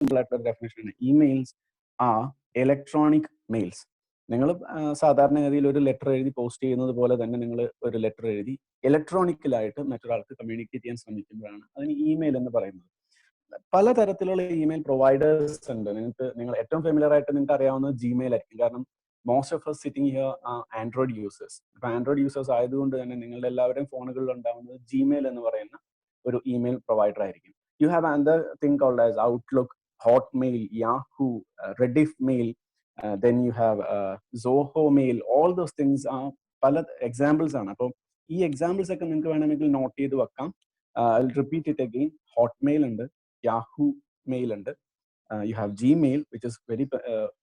ആയിട്ടുള്ള ഡെഫിനേഷൻ ആണ്. Emails are electronic mails. നിങ്ങൾ സാധാരണഗതിയിൽ ഒരു ലെറ്റർ എഴുതി പോസ്റ്റ് ചെയ്യുന്നത് പോലെ തന്നെ നിങ്ങൾ ഒരു ലെറ്റർ എഴുതി ഇലക്ട്രോണിക്കലായിട്ട് മറ്റൊരാൾക്ക് കമ്മ്യൂണിക്കേറ്റ് ചെയ്യാൻ ശ്രമിക്കുമ്പോഴാണ് അതിന് ഇമെയിൽ എന്ന് പറയുന്നത്. പലതരത്തിലുള്ള ഇമെയിൽ പ്രൊവൈഡേഴ്സ് ഉണ്ട്. നിങ്ങൾ ഏറ്റവും ഫെമിലിയർ ആയിട്ട് നിങ്ങൾക്ക് അറിയാവുന്നത് ജിമെയിൽ ആയിരിക്കും. കാരണം most of us sitting here Android users. അപ്പൊ ആൻഡ്രോയിഡ് യൂസേഴ്സ് ആയതുകൊണ്ട് തന്നെ നിങ്ങളുടെ എല്ലാവരുടെയും ഫോണുകളിൽ ഉണ്ടാവുന്നത് ജിമെയിൽ എന്ന് പറയുന്ന ഒരു ഇമെയിൽ പ്രൊവൈഡർ ആയിരിക്കും. You have another thing called as Outlook, Hotmail, Yahoo, Rediff mail, then you have Zoho mail. All those things are പല എക്സാമ്പിൾസ് ആണ്. അപ്പോൾ ഈ എക്സാമ്പിൾസ് ഒക്കെ നിങ്ങൾക്ക് വേണമെങ്കിൽ നോട്ട് ചെയ്ത് വെക്കാം. I'll repeat it again. Hotmail ഉണ്ട്, Yahoo mail ഉണ്ട്, you have Gmail which is very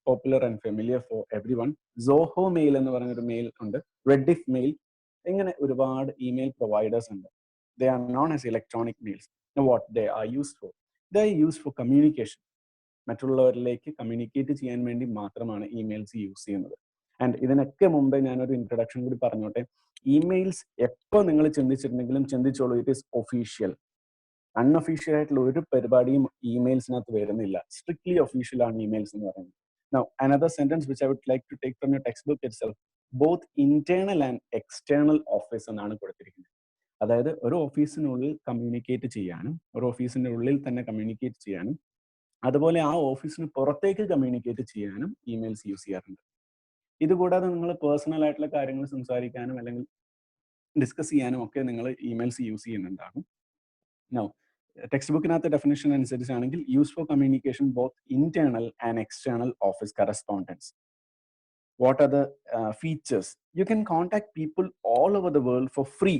popular and familiar for everyone. Zoho mail എന്ന് പറയുന്ന ഒരു മെയിൽ ഉണ്ട്, Rediff mail. ഇങ്ങനെ ഒരുപാട് ഇമെയിൽ പ്രൊവൈഡേഴ്സ് ഉണ്ട്. They are known as electronic mails. Now what they are used for? They are used for communication. മറ്റുള്ളവരിലേക്ക് communicate ചെയ്യാൻ വേണ്ടി മാത്രമാണ് ഇമെയിൽസ് യൂസ് ചെയ്യുന്നത്. ആൻഡ് ഇതിനൊക്കെ മുമ്പേ ഞാനൊരു ഇൻട്രൊഡക്ഷൻ കൂടി പറഞ്ഞോട്ടെ. ഇമെയിൽസ് എപ്പോൾ നിങ്ങൾ ചിന്തിച്ചിട്ടുണ്ടെങ്കിലും ചിന്തിച്ചോളൂ, ഇറ്റ് ഈസ് ഒഫീഷ്യൽ. അൺഒഫീഷ്യൽ ആയിട്ടുള്ള ഒരു പരിപാടിയും ഇമെയിൽസിനകത്ത് വരുന്നില്ല. സ്ട്രിക്ട്ലി ഒഫീഷ്യൽ ആണ് ഇമെയിൽസ് എന്ന് പറയുന്നത്. Now another sentence which I would like to take from your textbook itself, both internal and external office എന്നാണ് കൊടുത്തിരിക്കുന്നത്. അതായത് ഒരു ഓഫീസിനുള്ളിൽ കമ്മ്യൂണിക്കേറ്റ് ചെയ്യാനും ഒരു ഓഫീസിന്റെ ഉള്ളിൽ തന്നെ കമ്മ്യൂണിക്കേറ്റ് ചെയ്യാനും അതുപോലെ ആ ഓഫീസിന് പുറത്തേക്ക് കമ്മ്യൂണിക്കേറ്റ് ചെയ്യാനും ഇമെയിൽസ് യൂസ് ചെയ്യാറുണ്ട്. ഇതുകൂടാതെ നിങ്ങൾ പേഴ്സണൽ ആയിട്ടുള്ള കാര്യങ്ങൾ സംസാരിക്കാനും അല്ലെങ്കിൽ ഡിസ്കസ് ചെയ്യാനും ഒക്കെ നിങ്ങൾ ഇമെയിൽസ് യൂസ് ചെയ്യുന്നുണ്ടാകും. നൗ ടെക്സ്റ്റ് ബുക്കിനകത്ത് ഡെഫിനിഷൻ അനുസരിച്ചാണെങ്കിൽ use for communication both internal and external office correspondence. What are the features? You can contact people all over the world for free.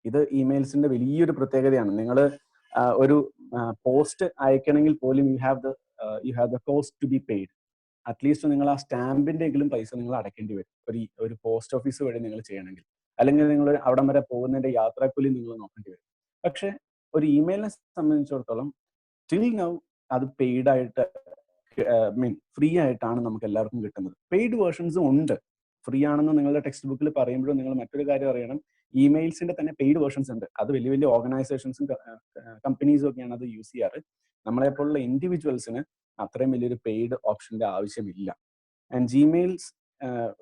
ഇത് ഇമെയിൽസിന്റെ വലിയൊരു പ്രത്യേകതയാണ്. നിങ്ങൾ ഒരു പോസ്റ്റ് അയക്കണമെങ്കിൽ പോലും you have the cost to be paid. At least നിങ്ങൾ ആ സ്റ്റാമ്പിന്റെ എങ്കിലും പൈസ നിങ്ങൾ അടയ്ക്കേണ്ടി വരും ഒരു പോസ്റ്റ് ഓഫീസ് വഴി നിങ്ങൾ ചെയ്യണമെങ്കിൽ. അല്ലെങ്കിൽ നിങ്ങൾ അവിടം വരെ പോകുന്നതിന്റെ യാത്രാക്കൂലി നിങ്ങൾ നോക്കേണ്ടി വരും. പക്ഷെ ഒരു ഇമെയിലിനെ സംബന്ധിച്ചിടത്തോളം ടിൽ നൗ അത് പെയ്ഡ് ആയിട്ട് ഫ്രീ ആയിട്ടാണ് നമുക്ക് എല്ലാവർക്കും കിട്ടുന്നത്. പെയ്ഡ് വേർഷൻസും ഉണ്ട്. ഫ്രീ ആണെന്ന് നിങ്ങളുടെ ടെക്സ്റ്റ് ബുക്കിൽ പറയുമ്പോഴും നിങ്ങൾ മറ്റൊരു കാര്യം അറിയണം, ഇമെയിൽസിന്റെ തന്നെ പെയ്ഡ് വേർഷൻസ് ഉണ്ട്. അത് വലിയ വലിയ ഓർഗനൈസേഷൻസും കമ്പനീസും ഒക്കെയാണ് അത് യൂസ് ചെയ്യാറ്. നമ്മളെപ്പോലുള്ള ഇൻഡിവിജ്വൽസിന് അത്രയും വലിയൊരു പെയ്ഡ് ഓപ്ഷന്റെ ആവശ്യമില്ല. ആൻഡ് ജിമെയിൽസ്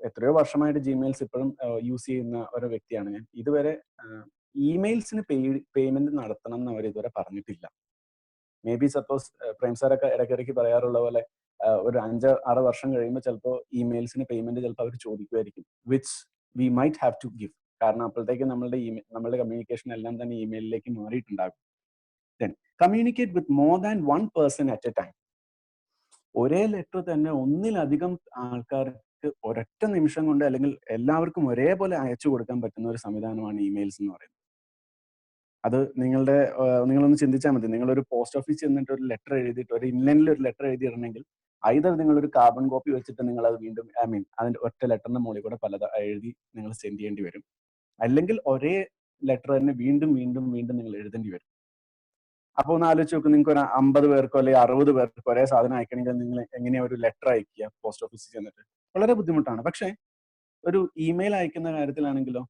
എത്രയോ വർഷമായിട്ട് ജിമെയിൽസ് ഇപ്പോഴും യൂസ് ചെയ്യുന്ന ഒരു വ്യക്തിയാണ് ഞാൻ. ഇതുവരെ ഇമെയിൽസിന് പേയ്മെന്റ് നടത്തണം എന്ന് അവർ ഇതുവരെ പറഞ്ഞിട്ടില്ല. മേ ബി സപ്പോസ് പ്രേം സാറൊക്കെ ഇടയ്ക്കിടയ്ക്ക് പറയാറുള്ള പോലെ ഒരു 5-6 വർഷം കഴിയുമ്പോൾ ചിലപ്പോൾ ഇമെയിൽസിന് പേയ്മെന്റ് ചിലപ്പോൾ അവർ ചോദിക്കുമായിരിക്കും, which we might have to give. കാരണം അപ്പോഴത്തേക്ക് നമ്മളുടെ കമ്മ്യൂണിക്കേഷൻ എല്ലാം തന്നെ ഇമെയിലിലേക്ക് മാറിയിട്ടുണ്ടാകും. Then communicate with more than one person at a time. ഒരേ ലെറ്റർ തന്നെ ഒന്നിലധികം ആൾക്കാർക്ക് ഒരൊറ്റ നിമിഷം കൊണ്ട് അല്ലെങ്കിൽ എല്ലാവർക്കും ഒരേപോലെ അയച്ചു കൊടുക്കാൻ പറ്റുന്ന ഒരു സംവിധാനമാണ് ഇമെയിൽസ് എന്ന് പറയുന്നത്. അത് നിങ്ങളൊന്ന് ചിന്തിച്ചാൽ മതി. നിങ്ങളൊരു പോസ്റ്റ് ഓഫീസിൽ ചെന്നിട്ട് ഒരു ലെറ്റർ എഴുതിയിട്ട് ഒരു ഇൻലൈനിൽ ഒരു ലെറ്റർ എഴുതിയിടണമെങ്കിൽ ഐദർ നിങ്ങളൊരു കാർബൺ കോപ്പി വെച്ചിട്ട് നിങ്ങൾ അത് വീണ്ടും അതിന്റെ ഒറ്റ ലെറ്ററിന്റെ മുകളിൽ കൂടെ എഴുതി നിങ്ങൾ സെൻഡ് ചെയ്യേണ്ടി വരും. അല്ലെങ്കിൽ ഒരേ ലെറ്റർ തന്നെ വീണ്ടും വീണ്ടും വീണ്ടും നിങ്ങൾ എഴുതേണ്ടി വരും. അപ്പോൾ ഒന്ന് ആലോചിച്ച് നോക്കും, നിങ്ങൾക്ക് ഒരു 50 പേർക്കോ അല്ലെങ്കിൽ 60 പേർക്കോ ഒരേ സാധനം അയക്കണമെങ്കിൽ നിങ്ങൾ എങ്ങനെയാ ഒരു ലെറ്റർ അയക്കുക പോസ്റ്റ് ഓഫീസിൽ ചെന്നിട്ട്? വളരെ ബുദ്ധിമുട്ടാണ്. പക്ഷെ ഒരു ഇമെയിൽ അയക്കുന്ന കാര്യത്തിലാണെങ്കിലോ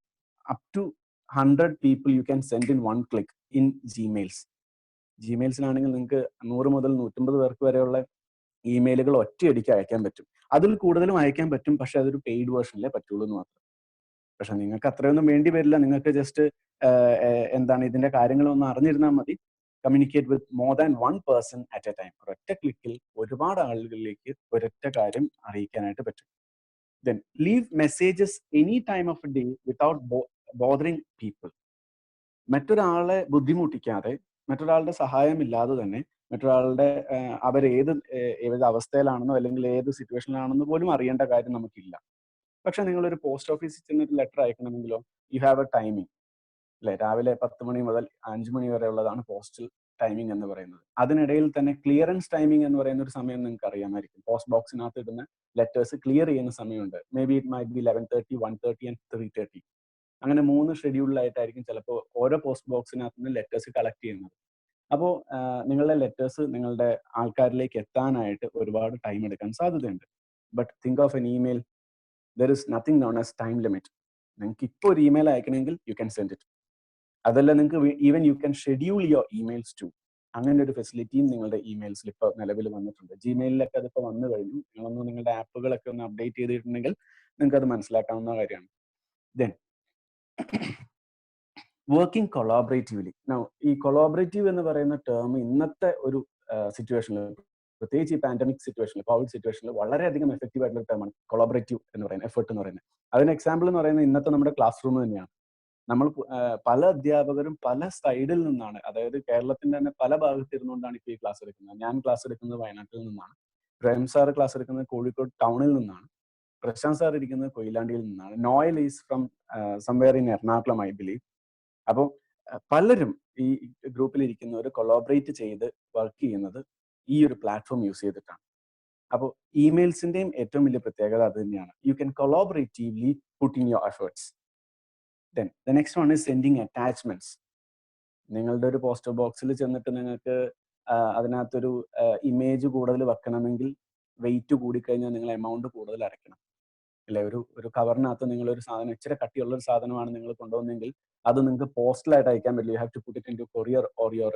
up to 100 people you can send in one click in Gmails. ജിമെയിൽസിലാണെങ്കിൽ നിങ്ങൾക്ക് 100 മുതൽ 150 പേർക്ക് വരെയുള്ള ഇമെയിലുകൾ ഒറ്റയടിക്ക് അയക്കാൻ പറ്റും. അതിൽ കൂടുതലും അയക്കാൻ പറ്റും, പക്ഷെ അതൊരു പെയ്ഡ് വേർഷനിലേ പറ്റുള്ളൂ എന്ന് മാത്രം. പക്ഷെ നിങ്ങൾക്ക് അത്രയൊന്നും വേണ്ടി വരില്ല. നിങ്ങൾക്ക് ജസ്റ്റ് ഇതിന്റെ കാര്യങ്ങളൊന്നും അറിഞ്ഞിരുന്നാൽ മതി. Communicate with more than one person at a time. ഒരൊറ്റ ക്ലിക്കിൽ ഒരുപാട് ആളുകളിലേക്ക് ഒരൊറ്റ കാര്യം അറിയിക്കാനായിട്ട് പറ്റും. Then leave messages any time of A day without bothering people. മറ്റൊരാളെ ബുദ്ധിമുട്ടിക്കാതെ, മറ്റൊരാളുടെ സഹായമില്ലാതെ തന്നെ ഏത് അവസ്ഥയിലാണെന്നോ അല്ലെങ്കിൽ ഏത് സിറ്റുവേഷനിലാണെന്നോ പോലും അറിയേണ്ട കാര്യം നമുക്കില്ല. പക്ഷെ നിങ്ങളൊരു പോസ്റ്റ് ഓഫീസിൽ ചെന്നൊരു ലെറ്റർ അയക്കണമെങ്കിലോ യു ഹാവ് എ ടൈമിങ് അല്ലെ? രാവിലെ 10 മണി മുതൽ 5 മണി വരെ ഉള്ളതാണ് പോസ്റ്റൽ ടൈമിംഗ് എന്ന് പറയുന്നത്. അതിനിടയിൽ തന്നെ ക്ലിയറൻസ് ടൈമിംഗ് എന്ന് പറയുന്ന ഒരു സമയം നിങ്ങൾക്ക് അറിയാമായിരിക്കും. പോസ്റ്റ് ബോക്സിനകത്ത് ഇടുന്ന ലെറ്റേഴ്സ് ക്ലിയർ ചെയ്യുന്ന സമയമുണ്ട്. May be it might be 11:30, 1:30 and 3:30. അങ്ങനെ 3 ഷെഡ്യൂളിലായിട്ടായിരിക്കും ചിലപ്പോൾ ഓരോ പോസ്റ്റ് ബോക്സിനകത്ത് നിന്ന് ലെറ്റേഴ്സ് കളക്ട് ചെയ്യുന്നത്. അപ്പോൾ നിങ്ങളുടെ ലെറ്റേഴ്സ് നിങ്ങളുടെ ആൾക്കാരിലേക്ക് എത്താനായിട്ട് ഒരുപാട് ടൈം എടുക്കാൻ സാധ്യതയുണ്ട്. But think of an email, there is nothing known as time limit. നിങ്ങൾക്ക് ഇപ്പോൾ ഒരു ഇമെയിൽ അയക്കണമെങ്കിൽ യു ക്യാൻ സെൻഡ് ഇറ്റ്. അതല്ല, നിങ്ങൾക്ക് even you can schedule your emails too. അങ്ങനെ ഒരു ഫെസിലിറ്റിയും നിങ്ങളുടെ ഇമെയിൽസിൽ ഇപ്പോൾ നിലവിൽ വന്നിട്ടുണ്ട്. ജിമെയിലിലൊക്കെ അതിപ്പോൾ വന്നു കഴിഞ്ഞു. നിങ്ങളൊന്ന് നിങ്ങളുടെ ആപ്പുകളൊക്കെ ഒന്ന് അപ്ഡേറ്റ് ചെയ്തിട്ടുണ്ടെങ്കിൽ നിങ്ങൾക്ക് അത് മനസ്സിലാക്കാവുന്ന കാര്യമാണ്. Then working collaboratively. ഈ കൊളാബറേറ്റീവ് എന്ന് പറയുന്ന ടേം ഇന്നത്തെ ഒരു സിറ്റുവേഷനിൽ, പ്രത്യേകിച്ച് ഈ പാൻഡമിക് സിറ്റുവേഷനിൽ, കോവിഡ് സിറ്റുവേഷനിൽ വളരെയധികം എഫക്റ്റീവ് ആയിട്ടുള്ള ടേമാണ് കൊളാബറേറ്റീവ് എന്ന് പറയുന്നത്, എഫേർട്ട് എന്ന് പറയുന്നത്. അതിന് എക്സാമ്പിൾ എന്ന് പറയുന്നത് ഇന്നത്തെ നമ്മുടെ ക്ലാസ് റൂം തന്നെയാണ്. നമ്മൾ പല അധ്യാപകരും പല സൈഡിൽ നിന്നാണ്, അതായത് കേരളത്തിന്റെ തന്നെ പല ഭാഗത്തിരുന്നുകൊണ്ടാണ് ഇപ്പോൾ ഈ ക്ലാസ് എടുക്കുന്നത്. ഞാൻ ക്ലാസ് എടുക്കുന്നത് വയനാട്ടിൽ നിന്നാണ്, പ്രേം സാർ ക്ലാസ് എടുക്കുന്നത് കോഴിക്കോട് ടൗണിൽ നിന്നാണ്, പ്രശാന്ത് സാർ ഇരിക്കുന്നത് കൊയിലാണ്ടിയിൽ നിന്നാണ്, Noel is from somewhere in Ernakulam I believe. അപ്പോൾ പലരും ഈ ഗ്രൂപ്പിൽ ഇരിക്കുന്നവർ കൊളാബറേറ്റ് ചെയ്ത് വർക്ക് ചെയ്യുന്നത് ഈ ഒരു പ്ലാറ്റ്ഫോം യൂസ് ചെയ്തിട്ടാണ്. അപ്പോൾ ഇമെയിൽസിന്റെയും ഏറ്റവും വലിയ പ്രത്യേകത അത് തന്നെയാണ്. You can collaboratively put in your efforts. Then the next one is sending attachments. നിങ്ങളുടെ ഒരു പോസ്റ്റർ ബോക്സിൽ ചെന്നിട്ട് നിങ്ങൾക്ക് അതിനകത്തൊരു ഇമേജ് കൂടുതൽ വെക്കണമെങ്കിൽ വെയിറ്റ് കൂടിക്കഴിഞ്ഞാൽ നിങ്ങൾ എമൗണ്ട് കൂടുതൽ അടയ്ക്കണം, അല്ലെ? ഒരു കവറിനകത്ത് നിങ്ങളൊരു സാധനം, ഇച്ചിരി കട്ടിയുള്ള ഒരു സാധനമാണ് നിങ്ങൾ കൊണ്ടുവന്നെങ്കിൽ അത് നിങ്ങൾക്ക് പോസ്റ്റലായിട്ട് അയക്കാൻ പറ്റില്ല. You have to put it in to courier or your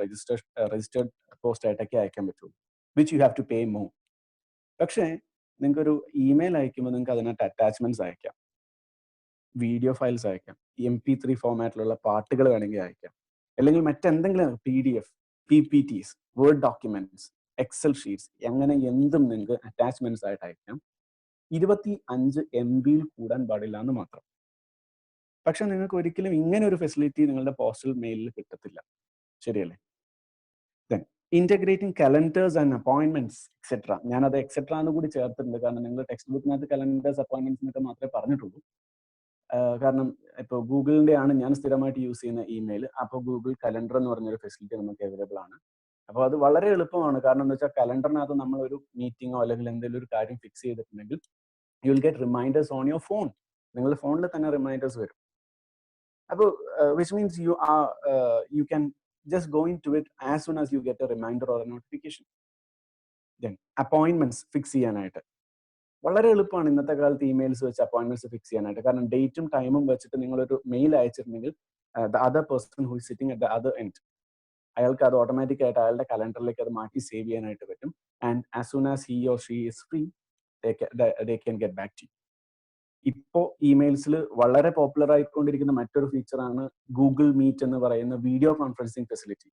registered post ആയിട്ടൊക്കെ അയക്കാൻ പറ്റുള്ളൂ, which you have to pay more. പക്ഷേ നിങ്ങൾക്കൊരു ഇമെയിൽ അയക്കുമ്പോൾ നിങ്ങൾക്ക് അതിനകത്ത് അറ്റാച്ച്മെന്റ്സ് അയക്കാം, വീഡിയോ ഫയൽസ് അയക്കാം, MP3 ഫോമാറ്റിലുള്ള പാട്ടുകൾ വേണമെങ്കിൽ അയക്കാം, അല്ലെങ്കിൽ മറ്റെന്തെങ്കിലും PDF, PPTs, word documents, excel sheets, അങ്ങനെ എന്തും നിങ്ങൾക്ക് അറ്റാച്ച്മെന്റ്സ് ആയിട്ട് അയക്കാം. 25 MB കൂടാൻ പാടില്ല എന്ന് മാത്രം. പക്ഷെ നിങ്ങൾക്ക് ഒരിക്കലും ഇങ്ങനെ ഒരു ഫെസിലിറ്റി നിങ്ങളുടെ പോസ്റ്റൽ മെയിലിൽ കിട്ടത്തില്ല, ശരിയല്ലേ? Then integrating calendars and appointments etcetera. ഞാനത് എക്സെട്ര എന്ന് കൂടി ചേർത്തിട്ടുണ്ട്, കാരണം നിങ്ങൾ ടെക്സ്റ്റ് ബുക്കിനകത്ത് കലണ്ടേഴ്സ് അപ്പോയിന്റ്മെന്റ്സ് എന്നൊക്കെ മാത്രമേ പറഞ്ഞിട്ടുള്ളൂ. കാരണം ഇപ്പോൾ ഗൂഗിളിന്റെ ആണ് ഞാൻ സ്ഥിരമായിട്ട് യൂസ് ചെയ്യുന്ന ഇമെയിൽ. അപ്പോൾ ഗൂഗിൾ കലണ്ടർ എന്ന് പറഞ്ഞൊരു ഫെസിലിറ്റി നമുക്ക് അവൈലബിൾ ആണ്. അപ്പോൾ അത് വളരെ എളുപ്പമാണ്. കാരണം എന്താ വെച്ചാൽ കലണ്ടറിനകത്ത് നമ്മൾ ഒരു മീറ്റിങ്ങോ അല്ലെങ്കിൽ എന്തെങ്കിലും ഒരു കാര്യം ഫിക്സ് ചെയ്തിട്ടുണ്ടെങ്കിൽ you will get reminders on your phone. നിങ്ങളുടെ ഫോണിൽ തന്നെ റിമൈൻഡേഴ്സ് വരും. അപ്പോൾ which means you can just go into it as soon as you get a reminder or a notification. Then appointments fix ചെയ്യാനായിട്ട് വളരെ എളുപ്പമാണ് ഇന്നത്തെ കാലത്ത് ഇമെയിൽസ് വെച്ച് അപ്പോയിന്റ്മെന്റ്സ് ഫിക്സ് ചെയ്യാനായിട്ട്. കാരണം ഡേറ്റും ടൈമും വെച്ചിട്ട് നിങ്ങളൊരു മെയിൽ അയച്ചിട്ടുണ്ടെങ്കിൽ the other person who is sitting at the other end, അയാൾക്ക് അത് ഓട്ടോമാറ്റിക് ആയിട്ട് അയാളുടെ കലണ്ടറിലേക്ക് അത് മാറ്റി സേവ് ചെയ്യാനായിട്ട് പറ്റും. And as soon as he or she is free they can get back to you. ഇപ്പോൾ ഇമെയിൽസിൽ വളരെ പോപ്പുലർ ആയിക്കൊണ്ടിരിക്കുന്ന മറ്റൊരു ഫീച്ചറാണ് ഗൂഗിൾ മീറ്റ് എന്ന് പറയുന്ന വീഡിയോ കോൺഫറൻസിങ് ഫെസിലിറ്റി,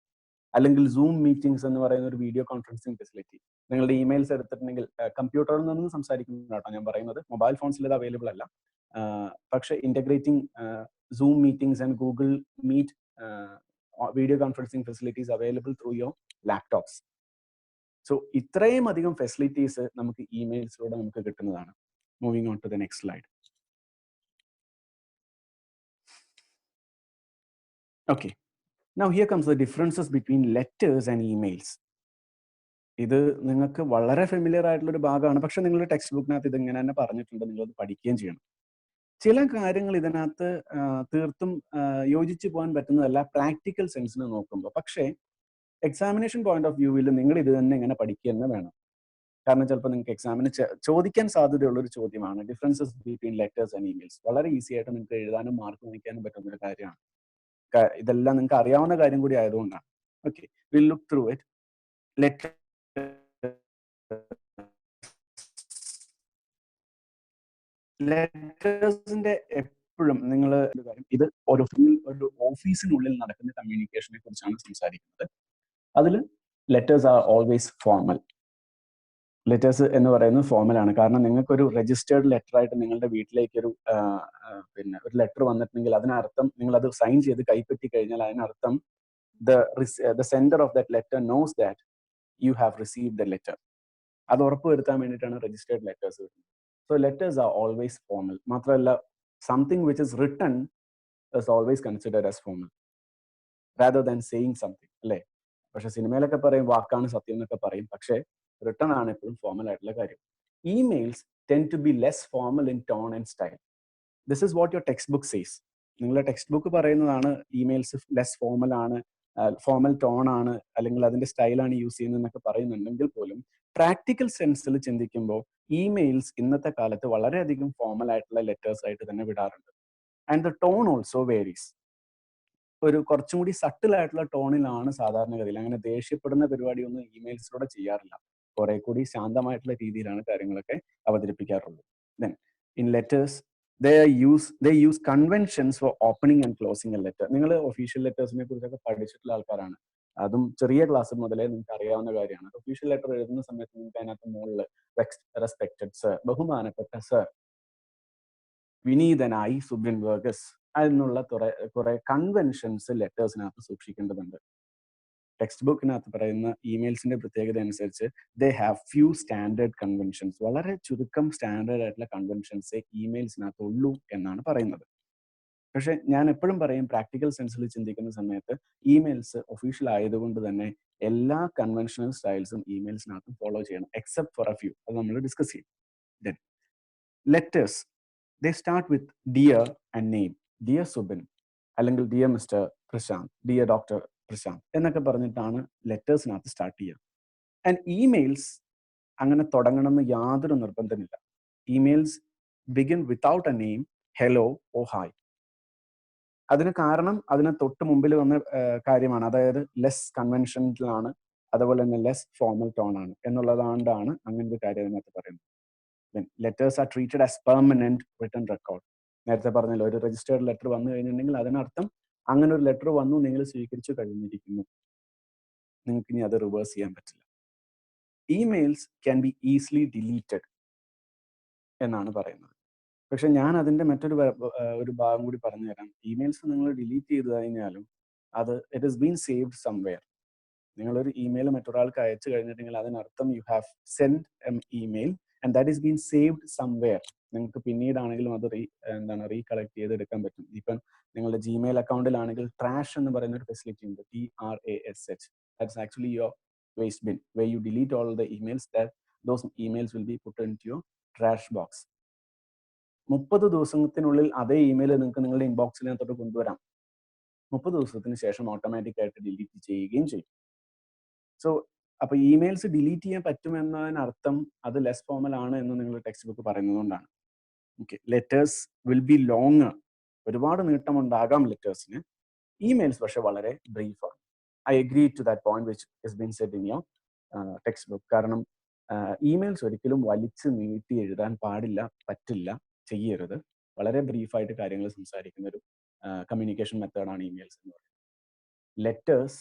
അല്ലെങ്കിൽ സൂം മീറ്റിംഗ്സ് എന്ന് പറയുന്ന ഒരു വീഡിയോ കോൺഫറൻസിങ് ഫെസിലിറ്റി. നിങ്ങളുടെ ഇമെയിൽസ് എടുത്തിട്ടുണ്ടെങ്കിൽ കമ്പ്യൂട്ടറിൽ നിന്ന് സംസാരിക്കുന്നതാട്ടോ ഞാൻ പറയുന്നത്, മൊബൈൽ ഫോൺസിൽ ഇത് അവൈലബിൾ അല്ല. പക്ഷെ integrating Zoom meetings and Google Meet video conferencing facilities available through your laptops. So ഇത്രയും അധികം ഫെസിലിറ്റീസ് നമുക്ക് ഇമെയിൽസിലൂടെ നമുക്ക് കിട്ടുന്നതാണ്. Moving on to the next slide. Okay, now here comes the differences between letters and emails. ഇത് നിങ്ങൾക്ക് വളരെ familiar ആയിട്ടുള്ള ഒരു ഭാഗമാണ്, പക്ഷെ നിങ്ങളുടെ ടെക്സ്റ്റ് ബുക്കിനകത്ത് ഇത് ഇങ്ങനെ തന്നെ പറഞ്ഞിട്ടുണ്ട്, നിങ്ങളത് പഠിക്കുകയും ചെയ്യണം. ചില കാര്യങ്ങൾ ഇതിനകത്ത് തീർത്തും യോജിച്ചു പോകാൻ പറ്റുന്നതല്ല പ്രാക്ടിക്കൽ സെൻസിന് നോക്കുമ്പോൾ. പക്ഷേ എക്സാമിനേഷൻ പോയിന്റ് ഓഫ് വ്യൂവിൽ നിങ്ങൾ ഇത് തന്നെ ഇങ്ങനെ പഠിക്കുക തന്നെ വേണം. കാരണം ചിലപ്പോൾ നിങ്ങൾക്ക് എക്സാമിന് ചോദിക്കാൻ സാധ്യതയുള്ള ഒരു ചോദ്യമാണ് differences between letters and emails. വളരെ ഈസി ആയിട്ട് നിങ്ങൾക്ക് എഴുതാനും മാർക്ക് വാങ്ങിക്കാനും പറ്റുന്ന ഒരു കാര്യമാണ്. ഇതെല്ലാം നിങ്ങൾക്ക് അറിയാവുന്ന കാര്യം കൂടി ആയതുകൊണ്ടാണ്. Okay, will look through it. ലെറ്റേഴ്സിന്റെ എപ്പോഴും നിങ്ങൾ ഇത് ഒരു ഓഫീസിനുള്ളിൽ നടക്കുന്ന കമ്മ്യൂണിക്കേഷനെ കുറിച്ചാണ് സംസാരിക്കുന്നത്. അതിൽ letters are always formal. Letters എന്ന് പറയുന്നത് ഫോർമലാണ്. കാരണം നിങ്ങൾക്കൊരു രജിസ്റ്റേർഡ് ലെറ്റർ ആയിട്ട് നിങ്ങളുടെ വീട്ടിലേക്ക് ഒരു ലെറ്റർ വന്നിട്ടുണ്ടെങ്കിൽ അതിനർത്ഥം നിങ്ങൾ അത് സൈൻ ചെയ്ത് കൈപ്പറ്റി കഴിഞ്ഞാൽ അതിനർത്ഥം the sender of that letter knows that you have received the letter. അത് ഉറപ്പുവരുത്താൻ വേണ്ടിയിട്ടാണ് രജിസ്റ്റേർഡ് ലെറ്റേഴ്സ് വരുന്നത്. So letters are always formal. മാത്രമല്ല something which is written is always considered as formal rather than saying something, അല്ലേ? പക്ഷെ സിനിമയിലൊക്കെ പറയും വാക്കാണ് സത്യം എന്നൊക്കെ പറയും, പക്ഷേ റിട്ടൺ ആണ് എപ്പോഴും ഫോർമൽ ആയിട്ടുള്ള കാര്യം. Emails tend to be less formal in tone and style. This is what your text book says. നിങ്ങളുടെ ടെക്സ്റ്റ് ബുക്ക് പറയുന്നതാണ് ഇമെയിൽസ് ലെസ് ഫോർമൽ ആണ്, ഫോർമൽ ടോൺ ആണ്, അല്ലെങ്കിൽ അതിന്റെ സ്റ്റൈലാണ് യൂസ് ചെയ്യുന്നതെന്നൊക്കെ പറയുന്നുണ്ടെങ്കിൽ പോലും പ്രാക്ടിക്കൽ സെൻസിൽ ചിന്തിക്കുമ്പോൾ ഇമെയിൽസ് ഇന്നത്തെ കാലത്ത് വളരെയധികം ഫോർമൽ ആയിട്ടുള്ള ലെറ്റേഴ്സ് ആയിട്ട് തന്നെ വിടാറുണ്ട്. And the tone also varies. ഒരു കുറച്ചും കൂടി സട്ടിൽ ആയിട്ടുള്ള ടോണിലാണ് സാധാരണഗതിയിൽ. അങ്ങനെ ദേഷ്യപ്പെടുന്ന പരിപാടിയൊന്നും ഇമെയിൽസിലൂടെ ചെയ്യാറില്ല. കുറെ കൂടി ശാന്തമായിട്ടുള്ള രീതിയിലാണ് കാര്യങ്ങളൊക്കെ അവതരിപ്പിക്കാറുള്ളത്. Then in letters they use conventions for opening and closing a letter. നിങ്ങൾ ഒഫീഷ്യൽ ലെറ്റേഴ്സിനെ കുറിച്ചൊക്കെ പഠിച്ചിട്ടുള്ള ആൾക്കാരാണ്. അതും ചെറിയ ക്ലാസ് മുതലേ നിങ്ങൾക്ക് അറിയാവുന്ന കാര്യമാണ്. ഒഫീഷ്യൽ ലെറ്റർ എഴുതുന്ന സമയത്ത് നിങ്ങൾക്ക് അതിനകത്ത് മുകളിൽ റെസ്പെക്റ്റഡ് സർ, ബഹുമാനപ്പെട്ട സർ, വിനീതനായി സുബ്രൻ വർഗസ് എന്നുള്ള കുറെ കൺവെൻഷൻസ് ലെറ്റേഴ്സിനകത്ത് സൂക്ഷിക്കേണ്ടതുണ്ട്. ടെക്സ്റ്റ് ബുക്കിനകത്ത് പറയുന്ന ഇമെയിൽസിന്റെ പ്രത്യേകത അനുസരിച്ച് they have few standard conventions. വളരെ ചുരുക്കം സ്റ്റാൻഡേർഡ് ആയിട്ടുള്ള കൺവെൻഷൻസേ ഇമെയിൽസിനകത്ത് ഉള്ളൂ എന്നാണ് പറയുന്നത്. പക്ഷെ ഞാൻ എപ്പോഴും പറയും, പ്രാക്ടിക്കൽ സെൻസിൽ ചിന്തിക്കുന്ന സമയത്ത് ഇമെയിൽസ് ഒഫീഷ്യൽ ആയതുകൊണ്ട് തന്നെ എല്ലാ കൺവെൻഷണൽ സ്റ്റൈൽസും ഇമെയിൽസിനകത്ത് ഫോളോ ചെയ്യണം, എക്സെപ്റ്റ് ഫോർ എ ഫ്യൂ. അത് നമ്മൾ ഡിസ്കസ് ചെയ്യും. Then letters they start with dear and name. Dear Subin, അല്ലെങ്കിൽ dear Mr Prashant, dear doctor Prashant എന്നൊക്കെ പറഞ്ഞിട്ടാണ് ലെറ്റേഴ്സിനകത്ത് സ്റ്റാർട്ട് ചെയ്യുക. ആൻഡ് ഇമെയിൽസ് അങ്ങനെ തുടങ്ങണമെന്ന് യാതൊരു നിർബന്ധമില്ല. Emails begin without a name, hello or hi. അതിന് കാരണം അതിന് തൊട്ട് മുമ്പിൽ വന്ന കാര്യമാണ്. അതായത് ലെസ് കൺവെൻഷനിലാണ്, അതുപോലെ തന്നെ ലെസ് ഫോർമൽ ടോൺ ആണ് എന്നുള്ളതുകൊണ്ടാണ് അങ്ങനെ ഒരു കാര്യം അതിനകത്ത് പറയുന്നത്. When letters are treated as permanent written record. നേരത്തെ പറഞ്ഞല്ലോ, ഒരു രജിസ്റ്റേർഡ് ലെറ്റർ വന്നു കഴിഞ്ഞിട്ടുണ്ടെങ്കിൽ അതിനർത്ഥം അങ്ങനെ ഒരു ലെറ്റർ വന്നു, നിങ്ങൾ സ്വീകരിച്ചു കഴിഞ്ഞിരിക്കുന്നു, നിങ്ങൾക്ക് ഇനി അത് റിവേഴ്സ് ചെയ്യാൻ പറ്റില്ല. Emails can be easily deleted എന്നാണ് പറയുന്നത്. പക്ഷെ ഞാൻ അതിന്റെ ഒരു ഭാഗം കൂടി പറഞ്ഞു തരാം. ഇമെയിൽസ് നിങ്ങൾ ഡിലീറ്റ് ചെയ്ത് കഴിഞ്ഞാലും അത് it is been saved somewhere. നിങ്ങളൊരു ഇമെയിൽ മറ്റൊരാൾക്ക് അയച്ചു കഴിഞ്ഞിട്ടുണ്ടെങ്കിൽ അതിനർത്ഥം you have send an email and that is been saved somewhere. നിങ്ങൾക്ക് പിന്നീടാണെങ്കിലും അത് റീകളക്ട് ചെയ്തെടുക്കാൻ പറ്റും. ഇപ്പം നിങ്ങളുടെ ജിമെയിൽ അക്കൗണ്ടിലാണെങ്കിൽ ട്രാഷ് എന്ന് പറയുന്ന ഒരു ഫെസിലിറ്റി ഉണ്ട്, TRASH. That's actually your waste bin, where you delete all the emails, that those emails will be put into your trash box. 30 ദിവസത്തിനുള്ളിൽ അതേ ഇമെയിൽ നിങ്ങൾക്ക് നിങ്ങളുടെ ഇൻബോക്സിനകത്തോട്ട് കൊണ്ടുവരാം. 30 ദിവസത്തിന് ശേഷം ഓട്ടോമാറ്റിക് ആയിട്ട് ഡിലീറ്റ് ചെയ്യുകയും ചെയ്യും. സോ അപ്പൊ ഇമെയിൽസ് ഡിലീറ്റ് ചെയ്യാൻ പറ്റുമെന്നതിനർത്ഥം അത് ലെസ് ഫോർമൽ ആണ് എന്ന് നിങ്ങൾ ടെക്സ്റ്റ് ബുക്ക് പറയുന്നതുകൊണ്ടാണ്. Okay, letters will be long. ഒരുപാട് നീട്ടമുണ്ടാകാം ലെറ്റേഴ്സിന്. ഇമെയിൽസ് പക്ഷെ വളരെ ബ്രീഫാണ്. I agree to that point which is been said in your text book. കാരണം ഇമെയിൽസ് ഒരിക്കലും വലിച്ചു നീട്ടി എഴുതാൻ പാടില്ല, പറ്റില്ല, ചെയ്യരുത്. വളരെ ബ്രീഫായിട്ട് കാര്യങ്ങൾ സംസാരിക്കുന്ന ഒരു കമ്മ്യൂണിക്കേഷൻ മെത്തേഡാണ് ഇമെയിൽസ് എന്ന് പറയുന്നത്. Letters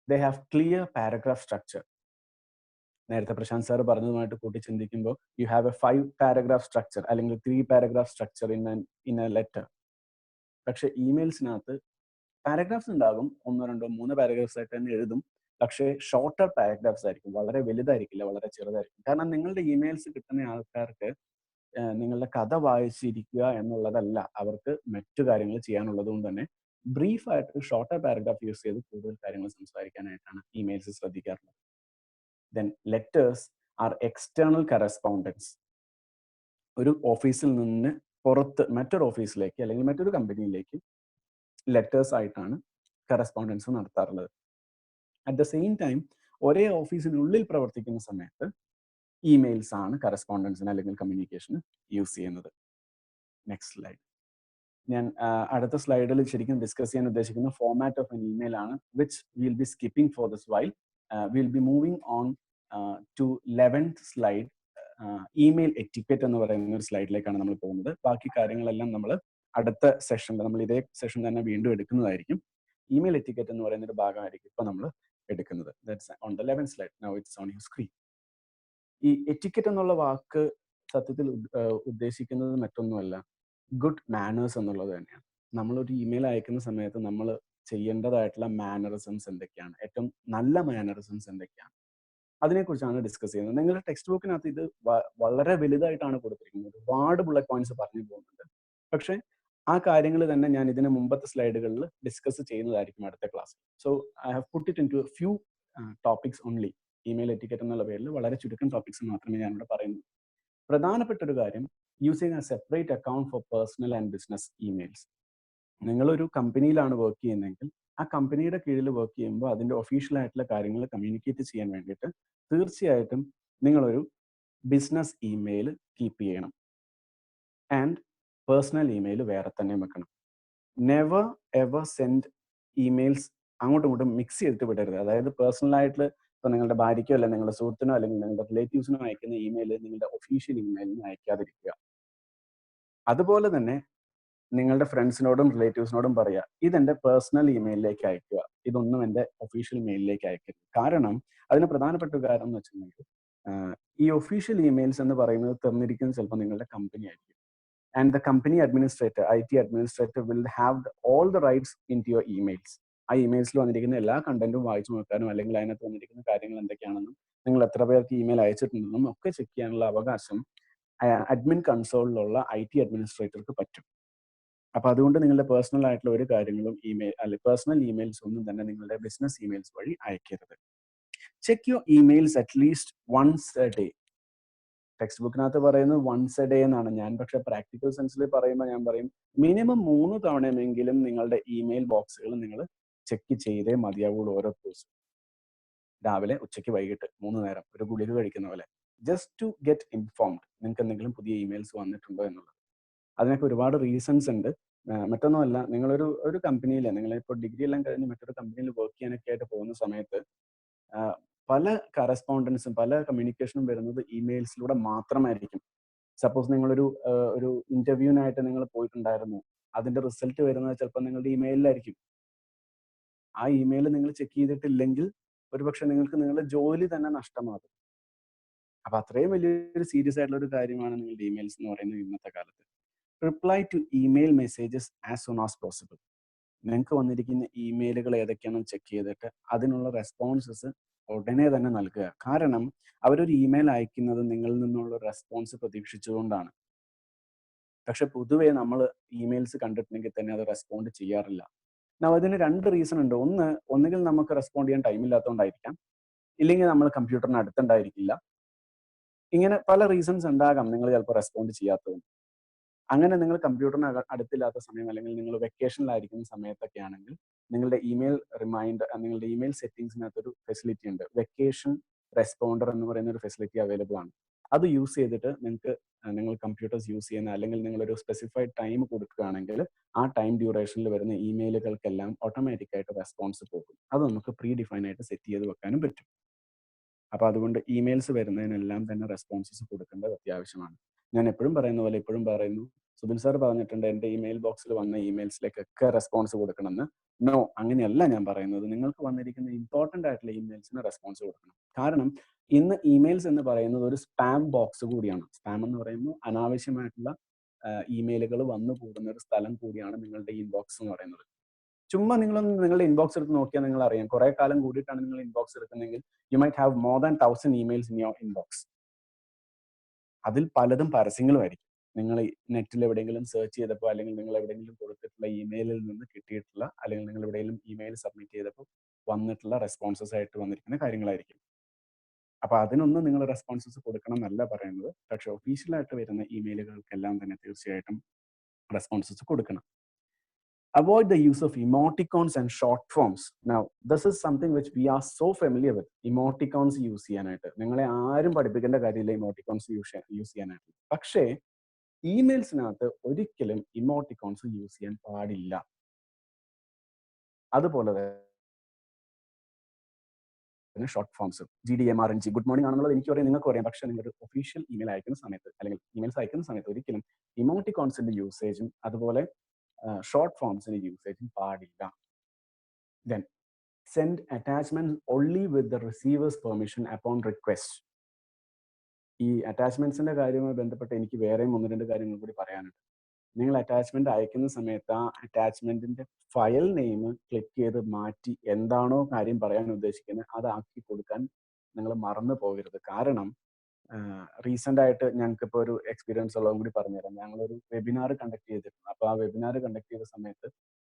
they have clear paragraph structure. നേരത്തെ പ്രശാന്ത് സാർ പറഞ്ഞതുമായിട്ട് കൂട്ടി ചിന്തിക്കുമ്പോൾ U have A 5 paragraph structure അല്ലെങ്കിൽ 3 paragraph structure in A letter. പക്ഷെ ഇമെയിൽസിനകത്ത് പാരഗ്രാഫ്സ് ഉണ്ടാകും, 1, 2, 3 പാരഗ്രാഫ്സ് ആയിട്ട് തന്നെ എഴുതും. പക്ഷേ ഷോർട്ടർ പാരഗ്രാഫ്സ് ആയിരിക്കും, വളരെ വലുതായിരിക്കില്ല, വളരെ ചെറുതായിരിക്കും. കാരണം നിങ്ങളുടെ ഇമെയിൽസ് കിട്ടുന്ന ആൾക്കാർക്ക് നിങ്ങളുടെ കഥ വായിച്ചിരിക്കുക എന്നുള്ളതല്ല, അവർക്ക് മറ്റു കാര്യങ്ങൾ ചെയ്യാനുള്ളത് കൊണ്ട് തന്നെ ബ്രീഫായിട്ട് ഷോർട്ടർ പാരഗ്രാഫ് യൂസ് ചെയ്ത് കൂടുതൽ കാര്യങ്ങൾ സംസാരിക്കാനായിട്ടാണ് emails ശ്രദ്ധിക്കാറുള്ളത്. Then letters are external correspondence. ഒരു ഓഫീസിൽ നിന്ന് പുറത്ത് മറ്റൊരു ഓഫീസിലേക്ക് അല്ലെങ്കിൽ മറ്റൊരു കമ്പനിയിലേക്ക് ലെറ്റേഴ്സ് ആയിട്ടാണ് കറസ്പോണ്ടൻസ് നടത്താറുള്ളത്. അറ്റ് ദ സെയിം ടൈം ഒരേ ഓഫീസിനുള്ളിൽ പ്രവർത്തിക്കുന്ന സമയത്ത് ഇമെയിൽസ് ആണ് കറസ്പോണ്ടൻസിന് അല്ലെങ്കിൽ കമ്മ്യൂണിക്കേഷന് യൂസ് ചെയ്യുന്നത്. Next slide. ഞാൻ അടുത്ത സ്ലൈഡിൽ ശരിക്കും ഡിസ്കസ് ചെയ്യാൻ ഉദ്ദേശിക്കുന്ന ഫോർമാറ്റ് ഓഫ് എൻ ഇമെയിൽ ആണ്, which will be skipping for this while. Will be moving on to 11th slide. Email etiquette എന്ന് പറയുന്ന ഒരു സ്ലൈഡിലേക്കാണ് നമ്മൾ പോകുന്നത്. ബാക്കി കാര്യങ്ങളെല്ലാം നമ്മൾ അടുത്ത സെഷനിൽ, നമ്മൾ ഇതേ സെഷൻ തന്നെ വീണ്ടും എടുക്കുന്നതായിരിക്കും. ഇമെയിൽ എറ്റിക്കറ്റ് എന്ന് പറയുന്ന ഒരു ഭാഗമായിരിക്കും ഇപ്പൊ നമ്മൾ എടുക്കുന്നത്. That's on the 11th slide. Now it's on your screen. ഈ എറ്റിക്കറ്റ് എന്നുള്ള വാക്ക് സത്യത്തിൽ ഉദ്ദേശിക്കുന്നത് മറ്റൊന്നുമല്ല, ഗുഡ് മാനേഴ്സ് എന്നുള്ളത് തന്നെയാണ്. നമ്മളൊരു ഇമെയിൽ അയക്കുന്ന സമയത്ത് നമ്മൾ ചെയ്യേണ്ടതായിട്ടുള്ള മാനറിസംസ് എന്തൊക്കെയാണ്, ഏറ്റവും നല്ല മാനറിസംസ് എന്തൊക്കെയാണ്, അതിനെക്കുറിച്ചാണ് ഡിസ്കസ് ചെയ്യുന്നത്. നിങ്ങളുടെ ടെക്സ്റ്റ് ബുക്കിനകത്ത് ഇത് വളരെ വലുതായിട്ടാണ് കൊടുത്തിരിക്കുന്നത്, ഒരുപാട് ബുള്ളറ്റ് പോയിന്റ്സ് പറഞ്ഞു പോകുന്നുണ്ട്. പക്ഷെ ആ കാര്യങ്ങൾ തന്നെ ഞാൻ ഇതിന് മുമ്പത്തെ സ്ലൈഡുകളിൽ ഡിസ്കസ് ചെയ്യുന്നതായിരിക്കും അടുത്ത class. So I have put it in to few topics only. Email etiquette എന്നുള്ള പേരിൽ വളരെ ചുരുക്കം ടോപ്പിക്സ് മാത്രമേ ഞാനിവിടെ പറയുന്നു. പ്രധാനപ്പെട്ട ഒരു കാര്യം, using A separate account for personal and business emails. നിങ്ങളൊരു കമ്പനിയിലാണ് വർക്ക് ചെയ്യുന്നതെങ്കിൽ ആ കമ്പനിയുടെ കീഴിൽ വർക്ക് ചെയ്യുമ്പോൾ അതിൻ്റെ ഒഫീഷ്യൽ ആയിട്ടുള്ള കാര്യങ്ങൾ കമ്മ്യൂണിക്കേറ്റ് ചെയ്യാൻ വേണ്ടിയിട്ട് തീർച്ചയായിട്ടും നിങ്ങളൊരു ബിസിനസ് ഇമെയിൽ കീപ്പ് ചെയ്യണം. ആൻഡ് പേഴ്സണൽ ഇമെയിൽ വേറെ തന്നെ വെക്കണം. നെവർ എവർ സെൻഡ് ഇമെയിൽസ് അങ്ങോട്ടും ഇങ്ങോട്ടും മിക്സ് ചെയ്തിട്ട് വിടരുത്. അതായത് പേഴ്സണലായിട്ട് ഇപ്പൊ നിങ്ങളുടെ ഭാര്യയ്ക്കോ അല്ലെങ്കിൽ നിങ്ങളുടെ സുഹൃത്തിനോ അല്ലെങ്കിൽ നിങ്ങളുടെ റിലേറ്റീവ്സിനോ അയക്കുന്ന ഇമെയിൽ നിങ്ങളുടെ ഒഫീഷ്യൽ ഇമെയിലിന് അയക്കാതിരിക്കുക. അതുപോലെ തന്നെ നിങ്ങളുടെ ഫ്രണ്ട്സിനോടും റിലേറ്റീവ്സിനോടും പറയുക, ഇതെന്റെ പേഴ്സണൽ ഇമെയിലിലേക്ക് അയക്കുക, ഇതൊന്നും എന്റെ ഒഫീഷ്യൽ മെയിലിലേക്ക് അയക്കരുത്. കാരണം അതിന് പ്രധാനപ്പെട്ട ഒരു കാര്യം എന്ന് വെച്ചിട്ടുണ്ടെങ്കിൽ ഈ ഒഫീഷ്യൽ ഇമെയിൽസ് എന്ന് പറയുന്നത് തന്നിരിക്കുന്നത് ചിലപ്പോൾ നിങ്ങളുടെ കമ്പനി ആയിരിക്കും. And the company administrator, IT administrator will have all the rights in to your emails. ആ ഇമെയിൽസിൽ വന്നിരിക്കുന്ന എല്ലാ കണ്ടന്റും വായിച്ചു നോക്കാനും അല്ലെങ്കിൽ അതിനകത്ത് വന്നിരിക്കുന്ന കാര്യങ്ങൾ എന്തൊക്കെയാണെന്നും നിങ്ങൾ എത്ര പേർക്ക് ഇമെയിൽ അയച്ചിട്ടുണ്ടെന്നും ഒക്കെ ചെക്ക് ചെയ്യാനുള്ള അവകാശം അഡ്മിൻ കൺസോളിലുള്ള IT അഡ്മിനിസ്ട്രേറ്റർക്ക് പറ്റും. അപ്പൊ അതുകൊണ്ട് നിങ്ങളുടെ പേഴ്സണൽ ആയിട്ടുള്ള ഒരു കാര്യങ്ങളും പേഴ്സണൽ ഇമെയിൽസ് ഒന്നും തന്നെ നിങ്ങളുടെ ബിസിനസ് ഇമെയിൽസ് വഴി അയക്കരുത്. Check your emails at least once a day. Text ബുക്കിനകത്ത് പറയുന്നത് വൺസ് എ ഡേ എന്നാണ്. ഞാൻ പക്ഷെ പ്രാക്ടിക്കൽ സെൻസിൽ പറയുമ്പോൾ ഞാൻ പറയും മിനിമം 3 തവണയെങ്കിലും നിങ്ങളുടെ ഇമെയിൽ ബോക്സുകൾ നിങ്ങൾ ചെക്ക് ചെയ്തേ മതിയാവുള്ളൂ ഓരോ ദിവസവും. രാവിലെ, ഉച്ചയ്ക്ക്, വൈകിട്ട് 3 നേരം ഒരു ഗുളിക കഴിക്കുന്ന പോലെ. ജസ്റ്റ് ടു ഗെറ്റ് ഇൻഫോംഡ് നിങ്ങൾക്ക് എന്തെങ്കിലും പുതിയ ഇമെയിൽസ് വന്നിട്ടുണ്ടോ എന്നുള്ളത്. അതിനൊക്കെ ഒരുപാട് റീസൺസ് ഉണ്ട്. മറ്റൊന്നുമല്ല, നിങ്ങളൊരു കമ്പനിയിൽ നിങ്ങളിപ്പോൾ ഡിഗ്രി എല്ലാം കഴിഞ്ഞ് മറ്റൊരു കമ്പനിയിൽ വർക്ക് ചെയ്യാനൊക്കെ ആയിട്ട് പോകുന്ന സമയത്ത് പല കറസ്പോണ്ടൻസും പല കമ്മ്യൂണിക്കേഷനും വരുന്നത് ഇമെയിൽസിലൂടെ മാത്രമായിരിക്കും. സപ്പോസ് നിങ്ങളൊരു ഇന്റർവ്യൂവിനായിട്ട് നിങ്ങൾ പോയിട്ടുണ്ടായിരുന്നു, അതിന്റെ റിസൾട്ട് വരുന്നത് ചിലപ്പോൾ നിങ്ങളുടെ ഇമെയിലിലായിരിക്കും. ആ ഇമെയിൽ നിങ്ങൾ ചെക്ക് ചെയ്തിട്ടില്ലെങ്കിൽ ഒരുപക്ഷെ നിങ്ങൾക്ക് നിങ്ങളുടെ ജോലി തന്നെ നഷ്ടമാകും. അപ്പൊ അത്രയും വലിയൊരു സീരിയസ് ആയിട്ടുള്ള ഒരു കാര്യമാണ് നിങ്ങളുടെ ഇമെയിൽസ് എന്ന് പറയുന്നത് ഇന്നത്തെ കാലത്ത്. Reply to email messages as soon as possible. നിങ്ങൾക്ക് വന്നിരിക്കുന്ന ഇമെയിലുകൾ ഏതൊക്കെയാണെന്ന് ചെക്ക് ചെയ്തിട്ട് അതിനുള്ള റെസ്പോൺസസ് ഉടനെ തന്നെ നൽകുക. കാരണം അവരൊരു ഇമെയിൽ അയക്കുന്നത് നിങ്ങളിൽ നിന്നുള്ള റെസ്പോൺസ് പ്രതീക്ഷിച്ചുകൊണ്ടാണ്. പക്ഷെ പൊതുവെ നമ്മൾ ഇമെയിൽസ് കണ്ടിട്ടുണ്ടെങ്കിൽ തന്നെ അത് റെസ്പോണ്ട് ചെയ്യാറില്ല. അതിന് 2 റീസൺ ഉണ്ട്. ഒന്നുകിൽ നമുക്ക് റെസ്പോണ്ട് ചെയ്യാൻ ടൈം ഇല്ലാത്തതുകൊണ്ടായിരിക്കാം, ഇല്ലെങ്കിൽ നമ്മൾ കമ്പ്യൂട്ടറിന് അടുത്തുണ്ടായിരിക്കില്ല. ഇങ്ങനെ പല റീസൺസ് ഉണ്ടാകാം നിങ്ങൾ ചിലപ്പോൾ റെസ്പോണ്ട് ചെയ്യാത്തത്. അങ്ങനെ നിങ്ങൾ കമ്പ്യൂട്ടറിന് അടുത്തില്ലാത്ത സമയം അല്ലെങ്കിൽ നിങ്ങൾ വെക്കേഷനിലായിരിക്കുന്ന സമയത്തൊക്കെ ആണെങ്കിൽ നിങ്ങളുടെ ഇമെയിൽ റിമൈൻഡർ, നിങ്ങളുടെ ഇമെയിൽ സെറ്റിംഗ്സിനകത്ത് ഒരു ഫെസിലിറ്റി ഉണ്ട്, വെക്കേഷൻ റെസ്പോണ്ടർ എന്ന് പറയുന്ന ഒരു ഫെസിലിറ്റി അവൈലബിൾ ആണ്. അത് യൂസ് ചെയ്തിട്ട് നിങ്ങൾ കമ്പ്യൂട്ടേഴ്സ് യൂസ് ചെയ്യുന്ന അല്ലെങ്കിൽ നിങ്ങളൊരു സ്പെസിഫൈഡ് ടൈം കൊടുക്കുകയാണെങ്കിൽ ആ ടൈം ഡ്യൂറേഷനിൽ വരുന്ന ഇമെയിലുകൾക്കെല്ലാം ഓട്ടോമാറ്റിക്കായിട്ട് റെസ്പോൺസ് പോകും. അത് നമുക്ക് പ്രീ ഡിഫൈൻ ആയിട്ട് സെറ്റ് ചെയ്ത് വെക്കാനും പറ്റും. അപ്പൊ അതുകൊണ്ട് ഇമെയിൽസ് വരുന്നതിനെല്ലാം തന്നെ റെസ്പോൺസസ് കൊടുക്കേണ്ടത് അത്യാവശ്യമാണ്. ഞാൻ എപ്പോഴും പറയുന്നു, സുബിൻ സാർ പറഞ്ഞിട്ടുണ്ട് എൻ്റെ ഇമെയിൽ ബോക്സിൽ വന്ന ഇമെയിൽസിലേക്കൊക്കെ റെസ്പോൺസ് കൊടുക്കണമെന്ന്. നോ, അങ്ങനെയല്ല ഞാൻ പറയുന്നത്. നിങ്ങൾക്ക് വന്നിരിക്കുന്ന ഇമ്പോർട്ടൻ്റ് ആയിട്ടുള്ള ഇമെയിൽസിന് റെസ്പോൺസ് കൊടുക്കണം. കാരണം ഇന്ന് ഇമെയിൽസ് എന്ന് പറയുന്നത് ഒരു സ്പാം ബോക്സ് കൂടിയാണ്. സ്പാം എന്ന് പറയുന്നത് അനാവശ്യമായിട്ടുള്ള ഇമെയിലുകൾ വന്നു കൂടുന്ന ഒരു സ്ഥലം കൂടിയാണ് നിങ്ങളുടെ ഇൻബോക്സ് എന്ന് പറയുന്നത്. ചുമ്മാ നിങ്ങളുടെ ഇൻബോക്സ് എടുത്ത് നോക്കിയാൽ നിങ്ങൾ അറിയാം, കുറെ കാലം കൂടിയിട്ടാണ് നിങ്ങൾ ഇൻബോക്സ് എടുക്കുന്നതെങ്കിൽ you might have more than 1000 emails in your inbox. അതിൽ പലതും പരസ്യങ്ങളുമായിരിക്കും. നിങ്ങൾ നെറ്റിൽ എവിടെയെങ്കിലും സെർച്ച് ചെയ്തപ്പോൾ അല്ലെങ്കിൽ നിങ്ങൾ എവിടെയെങ്കിലും കൊടുത്തിട്ടുള്ള ഇമെയിലിൽ നിന്ന് കിട്ടിയിട്ടുള്ള അല്ലെങ്കിൽ നിങ്ങൾ എവിടെയെങ്കിലും ഇമെയിൽ സബ്മിറ്റ് ചെയ്തപ്പോൾ വന്നിട്ടുള്ള റെസ്പോൺസസ് ആയിട്ട് വന്നിരിക്കുന്ന കാര്യങ്ങളായിരിക്കും. അപ്പൊ അതിനൊന്നും നിങ്ങൾ റെസ്പോൺസസ് കൊടുക്കണം എന്നല്ല പറയുന്നത്. പക്ഷെ ഒഫീഷ്യലായിട്ട് വരുന്ന ഇമെയിലുകൾക്കെല്ലാം തന്നെ തീർച്ചയായിട്ടും റെസ്പോൺസസ് കൊടുക്കണം. Avoid the use of emoticons and short forms. Now, this is something which we are so familiar with. Emoticons use ചെയ്യാനായിട്ട് നിങ്ങളെ ആരും പഠിപ്പിക്കേണ്ട കാര്യമില്ല ഇമോട്ടിക്കോൺസ് യൂസ് ചെയ്യാനായിട്ട്. പക്ഷേ ഇമെയിൽസിനകത്ത് ഒരിക്കലും ഇമോട്ടിക്കോൺസ് യൂസ് ചെയ്യാൻ പാടില്ല. അതുപോലെ തന്നെ short forms, GDMRNG, good morning ആണെന്നുള്ളത് എനിക്ക് പറയാം, നിങ്ങൾക്ക് പറയാം. പക്ഷേ നിങ്ങളൊരു ഒഫീഷ്യൽ ഇമെയിൽ അയക്കുന്ന സമയത്ത് അല്ലെങ്കിൽ ഇമെയിൽസ് അയക്കുന്ന സമയത്ത് ഒരിക്കലും ഇമോട്ടിക്കോൺസിന്റെ യൂസേജും അതുപോലെ ഷോർട്ട് ഫോംസിന്റെ യൂസേജും പാടില്ല. Then send attachments only with the receiver's permission upon request. ഈ അറ്റാച്ച്മെന്റ്സിന്റെ കാര്യവുമായി ബന്ധപ്പെട്ട് എനിക്ക് വേറെയും 1-2 കാര്യങ്ങൾ കൂടി പറയാനുണ്ട്. നിങ്ങൾ അറ്റാച്ച്മെന്റ് അയക്കുന്ന സമയത്ത് ആ അറ്റാച്ച്മെന്റിന്റെ ഫയൽ നെയിം ക്ലിക്ക് ചെയ്ത് മാറ്റി എന്താണോ കാര്യം പറയാൻ ഉദ്ദേശിക്കുന്നത് അതാക്കി കൊടുക്കാൻ നിങ്ങൾ മറന്നു പോകരുത്. കാരണം റീസെന്റ് ആയിട്ട് ഞങ്ങൾക്കിപ്പോൾ ഒരു എക്സ്പീരിയൻസ് ഉള്ളതും കൂടി പറഞ്ഞുതരാം. ഞങ്ങളൊരു വെബിനാർ കണ്ടക്ട് ചെയ്തിരുന്നു. അപ്പോൾ ആ വെബിനാർ കണ്ടക്ട് ചെയ്ത സമയത്ത്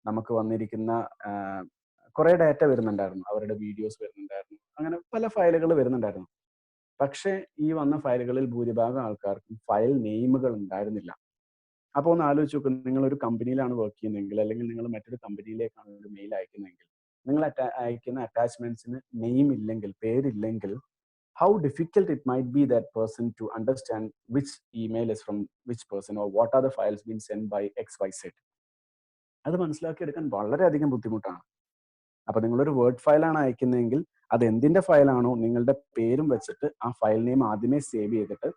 നമുക്ക് വന്നിരിക്കുന്ന കുറെ ഡാറ്റ വരുന്നുണ്ടായിരുന്നു, അവരുടെ വീഡിയോസ് വരുന്നുണ്ടായിരുന്നു, അങ്ങനെ പല ഫയലുകൾ വരുന്നുണ്ടായിരുന്നു. പക്ഷേ ഈ വന്ന ഫയലുകളിൽ ഭൂരിഭാഗം ആൾക്കാർക്കും ഫയൽ നെയിമുകൾ ഉണ്ടായിരുന്നില്ല. അപ്പോൾ ഒന്ന് ആലോചിച്ച് നോക്കും, നിങ്ങളൊരു കമ്പനിയിലാണ് വർക്ക് ചെയ്യുന്നതെങ്കിൽ അല്ലെങ്കിൽ നിങ്ങൾ മറ്റൊരു കമ്പനിയിലേക്കാണ് ഒരു മെയിൽ അയക്കുന്നതെങ്കിൽ നിങ്ങൾ അയക്കുന്ന അറ്റാച്ച്മെന്റ്സിന് നെയിം ഇല്ലെങ്കിൽ, പേരില്ലെങ്കിൽ, how difficult it might be that person to understand which email is from which person or what are the files being sent by XYZ. അത് മനസ്സിലാക്കിയെടുക്കാൻ വളരെയധികം ബുദ്ധിമുട്ടാണ്. അപ്പൊ നിങ്ങളൊരു വേർഡ് ഫയലാണ് അയക്കുന്നതെങ്കിൽ അത് എന്തിന്റെ ഫയലാണോ നിങ്ങളുടെ പേരും വെച്ചിട്ട് ആ ഫയൽ നെയിം ആദ്യമേ സേവ് ചെയ്തിട്ട്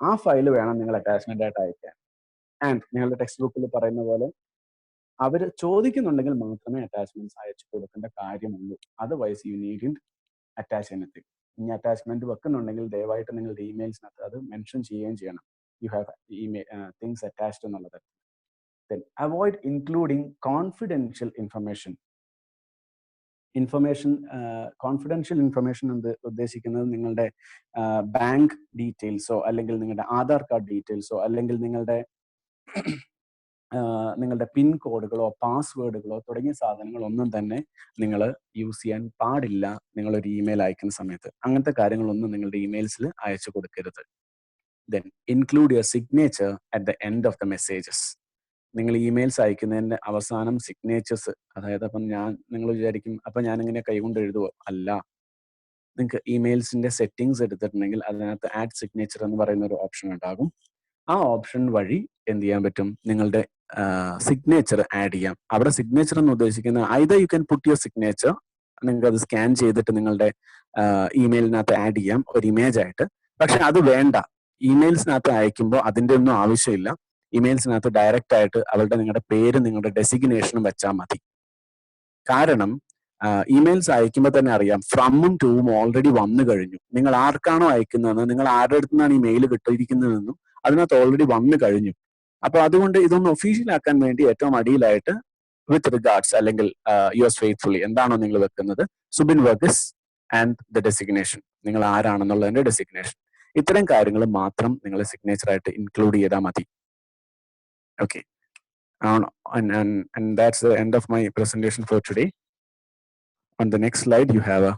ആ ഫയൽ വേണം നിങ്ങൾ അറ്റാച്ച്മെന്റ് ആയിട്ട് അയക്കാൻ. ആൻഡ് നിങ്ങളുടെ ടെക്സ്റ്റ് ബുക്കിൽ പറയുന്ന പോലെ അവർ ചോദിക്കുന്നുണ്ടെങ്കിൽ മാത്രമേ അറ്റാച്ച്മെന്റ്സ് അയച്ചു കൊടുക്കേണ്ട കാര്യമുള്ളൂ. Otherwise you need attach anything. ഇനി അറ്റാച്ച്മെന്റ് വെക്കുന്നുണ്ടെങ്കിൽ ദയവായിട്ട് നിങ്ങളുടെ ഇമെയിൽസിനകത്ത് അത് മെൻഷൻ ചെയ്യുകയും ചെയ്യണം. യു ഹാവ് തിങ്സ് അറ്റാച്ച്ഡ് എന്നുള്ളത്. Then avoid including confidential information. Confidential information എന്ന് ഉദ്ദേശിക്കുന്നത് നിങ്ങളുടെ ബാങ്ക് ഡീറ്റെയിൽസോ അല്ലെങ്കിൽ നിങ്ങളുടെ ആധാർ കാർഡ് ഡീറ്റെയിൽസോ അല്ലെങ്കിൽ നിങ്ങളുടെ പിൻ കോഡുകളോ പാസ്വേഡുകളോ തുടങ്ങിയ സാധനങ്ങളൊന്നും തന്നെ നിങ്ങൾ യൂസ് ചെയ്യാൻ പാടില്ല നിങ്ങളൊരു ഇമെയിൽ അയക്കുന്ന സമയത്ത്. അങ്ങനത്തെ കാര്യങ്ങളൊന്നും നിങ്ങളുടെ ഇമെയിൽസിൽ അയച്ചു കൊടുക്കരുത്. Then include your signature at the end of the messages. നിങ്ങൾ ഇമെയിൽസ് അയക്കുന്നതിന്റെ അവസാനം സിഗ്നേച്ചേഴ്സ്, അതായത് അപ്പം നിങ്ങൾ വിചാരിക്കും അപ്പം ഞാനിങ്ങനെ കൈകൊണ്ട് എഴുതുവോ? അല്ല. നിങ്ങൾക്ക് ഇമെയിൽസിന്റെ സെറ്റിംഗ്സ് എടുത്തിട്ടുണ്ടെങ്കിൽ അതിനകത്ത് ആഡ് സിഗ്നേച്ചർ എന്ന് പറയുന്ന ഒരു ഓപ്ഷൻ ഉണ്ടാകും. ആ ഓപ്ഷൻ വഴി എന്ത് ചെയ്യാൻ പറ്റും? നിങ്ങളുടെ സിഗ്നേച്ചർ ആഡ് ചെയ്യാം. അവിടെ സിഗ്നേച്ചർ എന്ന് ഉദ്ദേശിക്കുന്നത് either you can put your signature, നിങ്ങൾക്ക് അത് സ്കാൻ ചെയ്തിട്ട് നിങ്ങളുടെ ഇമെയിലിനകത്ത് ആഡ് ചെയ്യാം ഒരു ഇമേജ് ആയിട്ട്. പക്ഷെ അത് വേണ്ട, ഇമെയിൽസിനകത്ത് അയക്കുമ്പോൾ അതിന്റെ ഒന്നും ആവശ്യമില്ല. ഇമെയിൽസിനകത്ത് ഡയറക്റ്റ് ആയിട്ട് നിങ്ങളുടെ പേര് നിങ്ങളുടെ ഡെസിഗ്നേഷനും വെച്ചാൽ മതി. കാരണം ഇമെയിൽസ് അയക്കുമ്പോൾ തന്നെ അറിയാം ഫ്രമും ടൂവും ഓൾറെഡി വന്നു കഴിഞ്ഞു. നിങ്ങൾ ആർക്കാണോ അയക്കുന്നതെന്ന്, നിങ്ങൾ ആരുടെ അടുത്ത് നിന്നാണ് ഈ മെയിൽ കിട്ടിയിരിക്കുന്നതെന്നും അതിനകത്ത് ഓൾറെഡി വന്നു കഴിഞ്ഞു. അപ്പൊ അതുകൊണ്ട് ഇതൊന്ന് ഒഫീഷ്യൽ ആക്കാൻ വേണ്ടി ഏറ്റവും അടിയിലായിട്ട് വിത്ത് റിഗാർഡ്സ് അല്ലെങ്കിൽ യുവേഴ്സ് ഫെയ്ത്ത്ഫുള്ളി എന്താണോ നിങ്ങൾ വെക്കുന്നത്, Subin Varghese and the designation, നിങ്ങൾ ആരാണെന്നുള്ളതിന്റെ ഡെസിഗ്നേഷൻ, ഇത്തരം കാര്യങ്ങൾ മാത്രം നിങ്ങൾ സിഗ്നേച്ചർ ആയിട്ട് ഇൻക്ലൂഡ് ചെയ്താൽ മതി. Okay, and that's the end of my presentation for today. On the next slide, you have a